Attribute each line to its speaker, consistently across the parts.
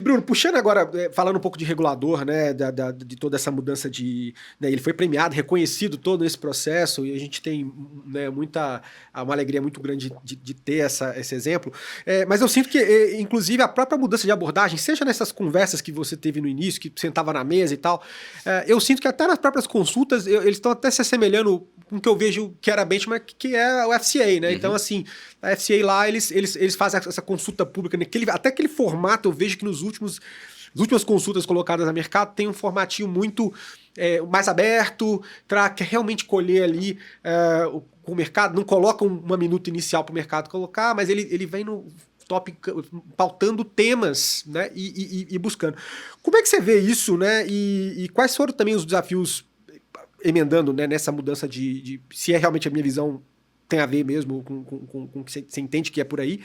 Speaker 1: Bruno, puxando agora, falando um pouco de regulador, né, de toda essa mudança né, ele foi premiado, reconhecido todo esse processo, e a gente tem, né, uma alegria muito grande de ter esse exemplo. Mas eu sinto que, inclusive, a própria mudança de abordagem, seja nessas conversas que você teve no início, que sentava na mesa e tal, eu sinto que até nas próprias consultas, eles estão até se assemelhando com o que eu vejo que era benchmark, que é o FCA, né? Uhum. Então, assim, a FCA lá, eles fazem essa consulta pública, até aquele formato, eu vejo que as últimas consultas colocadas no mercado tem um formatinho muito mais aberto, para realmente colher ali o mercado, não coloca uma minuta inicial para o mercado colocar, mas ele vem no tópico, pautando temas, né, e buscando. Como é que você vê isso, né, e quais foram também os desafios, emendando, né, nessa mudança se é realmente a minha visão tem a ver mesmo com o que você entende que é por aí.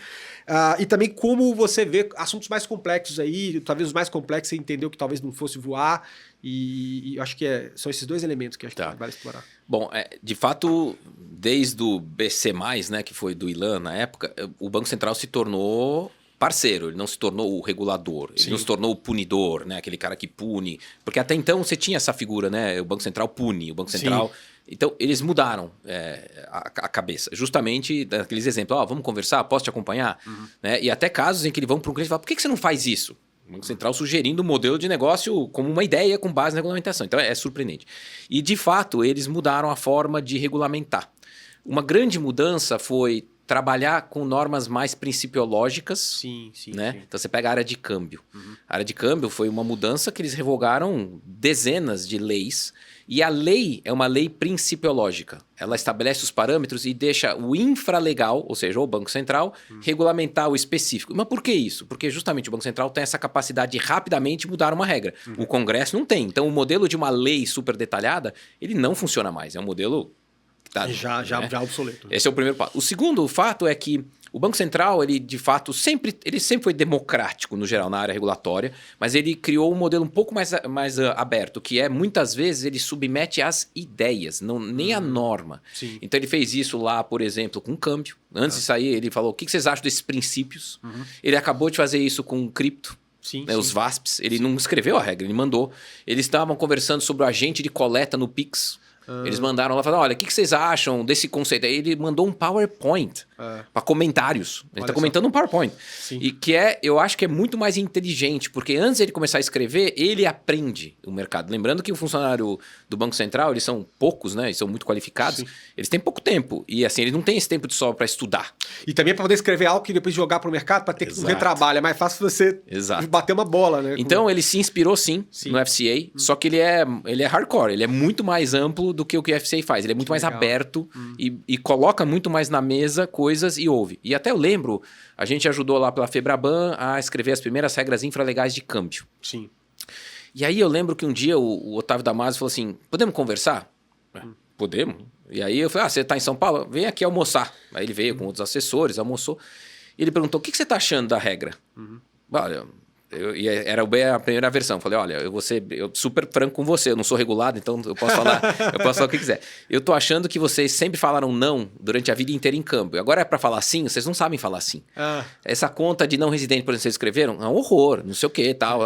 Speaker 1: E também como você vê assuntos mais complexos aí, talvez os mais complexos você entendeu que talvez não fosse voar, e eu acho que são esses dois elementos que acho que vale explorar.
Speaker 2: Bom, de fato, desde o BC+, né, que foi do Ilan na época, o Banco Central se tornou parceiro, ele não se tornou o regulador, ele não se tornou o punidor, né, aquele cara que pune, porque até então você tinha essa figura, né, o Banco Central pune, o Banco Central... Então, eles mudaram a cabeça, justamente daqueles exemplos, vamos conversar, posso te acompanhar? Uhum. Né? E até casos em que eles vão para um cliente e falam, por que você não faz isso? O Banco Central sugerindo um modelo de negócio como uma ideia com base na regulamentação. Então, é surpreendente. E, de fato, eles mudaram a forma de regulamentar. Uma grande mudança foi trabalhar com normas mais principiológicas.
Speaker 1: Sim.
Speaker 2: Né? Então, você pega a área de câmbio. Uhum. A área de câmbio foi uma mudança que eles revogaram dezenas de leis. E a lei é uma lei principiológica. Ela estabelece os parâmetros e deixa o infralegal, ou seja, o Banco Central, regulamentar o específico. Mas por que isso? Porque justamente o Banco Central tem essa capacidade de rapidamente mudar uma regra. O Congresso não tem. Então, o modelo de uma lei super detalhada, ele não funciona mais. É um modelo...
Speaker 1: Já obsoleto.
Speaker 2: Esse é o primeiro passo. O segundo fato é que o Banco Central, ele de fato sempre foi democrático no geral na área regulatória, mas ele criou um modelo um pouco mais aberto, que é muitas vezes ele submete às ideias, nem a norma.
Speaker 1: Sim.
Speaker 2: Então ele fez isso lá, por exemplo, com câmbio. Antes de sair, ele falou: o que vocês acham desses princípios? Ele acabou de fazer isso com cripto. Os VASPs, ele não escreveu a regra, ele mandou. Eles estavam conversando sobre o agente de coleta no Pix. Eles mandaram lá, falaram, olha, o que vocês acham desse conceito? Aí ele mandou um PowerPoint para comentários. Ele está comentando um PowerPoint.
Speaker 1: Sim.
Speaker 2: E que eu acho que é muito mais inteligente, porque antes de ele começar a escrever, ele aprende o mercado. Lembrando que o funcionário do Banco Central, eles são poucos, né? Eles são muito qualificados. Sim. Eles têm pouco tempo. E assim, eles não têm esse tempo de sobra para estudar.
Speaker 1: E também para poder escrever algo que depois jogar para o mercado, para ter que fazer trabalho. É mais fácil você bater uma bola, né?
Speaker 2: Então, ele se inspirou sim no FCA, só que ele é hardcore, ele é muito mais amplo do que o FCA faz. Ele é muito mais aberto e coloca muito mais na mesa coisas e ouve. E até eu lembro, a gente ajudou lá pela Febraban a escrever as primeiras regras infralegais de câmbio.
Speaker 1: Sim.
Speaker 2: E aí eu lembro que um dia o Otávio Damasio falou assim, podemos conversar? Podemos. E aí eu falei, você está em São Paulo? Vem aqui almoçar. Aí ele veio com outros assessores, almoçou. E ele perguntou, o que você está achando da regra? Olha... E era bem a primeira versão. Falei, olha, eu vou ser super franco com você. Eu não sou regulado, então eu posso falar o que quiser. Eu tô achando que vocês sempre falaram não durante a vida inteira em câmbio. Agora é para falar sim, vocês não sabem falar sim. Essa conta de não residente, por exemplo, vocês escreveram, é um horror, não sei o que tal.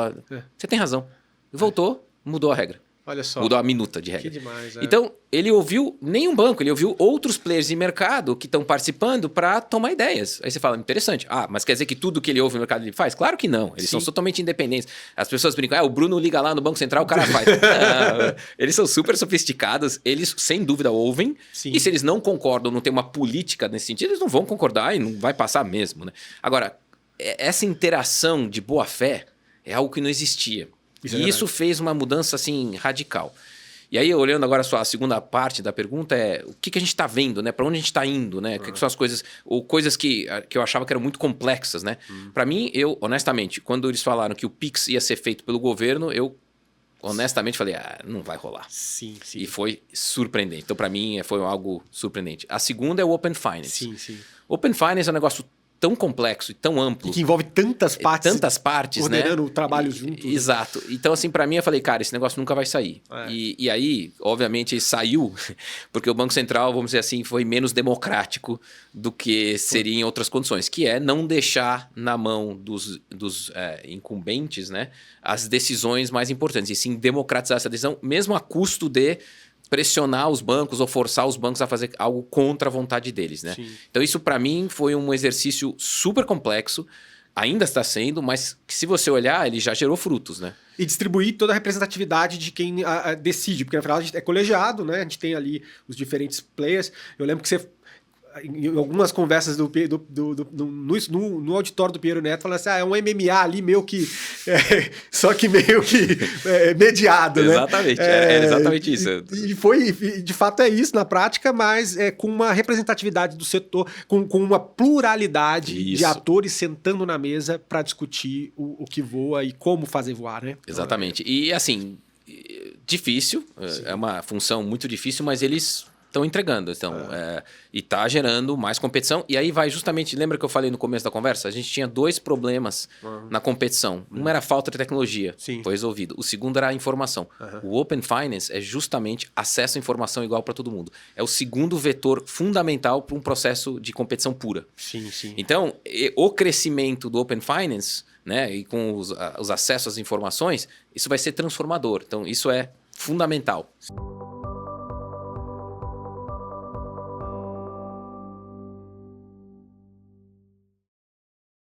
Speaker 2: Você tem razão. Voltou, mudou a regra.
Speaker 1: Olha só.
Speaker 2: Mudou a minuta de regra.
Speaker 1: Que demais,
Speaker 2: Então, ele ouviu nenhum banco, ele ouviu outros players de mercado que estão participando para tomar ideias. Aí você fala, interessante. Mas quer dizer que tudo que ele ouve no mercado ele faz? Claro que não. Eles são totalmente independentes. As pessoas brincam, o Bruno liga lá no Banco Central, o cara faz. Não, eles são super sofisticados, eles sem dúvida ouvem. Sim. E se eles não concordam, não tem uma política nesse sentido, eles não vão concordar e não vai passar mesmo, né? Agora, essa interação de boa fé é algo que não existia. Isso fez uma mudança assim radical. E aí, olhando agora a segunda parte da pergunta, o que a gente está vendo, né? Para onde a gente está indo, né? O que são as coisas, ou coisas que eu achava que eram muito complexas, né? Para mim, honestamente, quando eles falaram que o Pix ia ser feito pelo governo, eu honestamente falei, não vai rolar.
Speaker 1: Sim.
Speaker 2: E foi surpreendente. Então, para mim, foi algo surpreendente. A segunda é o Open Finance.
Speaker 1: Sim.
Speaker 2: Open Finance é um negócio tão complexo e tão amplo.
Speaker 1: E que envolve tantas
Speaker 2: partes,
Speaker 1: ordenando
Speaker 2: né?
Speaker 1: o trabalho juntos.
Speaker 2: Exato. Então, assim, para mim, eu falei, cara, esse negócio nunca vai sair. E aí, obviamente, saiu, porque o Banco Central, vamos dizer assim, foi menos democrático do que seria em outras condições, que é não deixar na mão dos incumbentes, né, as decisões mais importantes, e sim democratizar essa decisão, mesmo a custo de pressionar os bancos ou forçar os bancos a fazer algo contra a vontade deles, né?
Speaker 1: Sim.
Speaker 2: Então isso para mim foi um exercício super complexo, ainda está sendo, mas que se você olhar, ele já gerou frutos, né?
Speaker 1: E distribuir toda a representatividade de quem decide, porque na verdade a gente é colegiado, né? A gente tem ali os diferentes players. Eu lembro que você, em algumas conversas no auditório do Pinheiro Neto, falando assim, é um MMA ali meio que... só que meio que mediado, né?
Speaker 2: Exatamente, era exatamente isso.
Speaker 1: E foi, de fato é isso na prática, mas com uma representatividade do setor, com uma pluralidade de atores sentando na mesa para discutir o que voa e como fazer voar, né?
Speaker 2: Exatamente. E assim, difícil, é uma função muito difícil, mas eles... estão entregando, e está gerando mais competição. E aí vai justamente, lembra que eu falei no começo da conversa? A gente tinha 2 problemas na competição. Um era a falta de tecnologia, foi resolvido. O segundo era a informação. O Open Finance é justamente acesso à informação igual para todo mundo. É o segundo vetor fundamental para um processo de competição pura.
Speaker 1: Sim.
Speaker 2: Então, o crescimento do Open Finance, né, e com os acessos às informações, isso vai ser transformador. Então, isso é fundamental.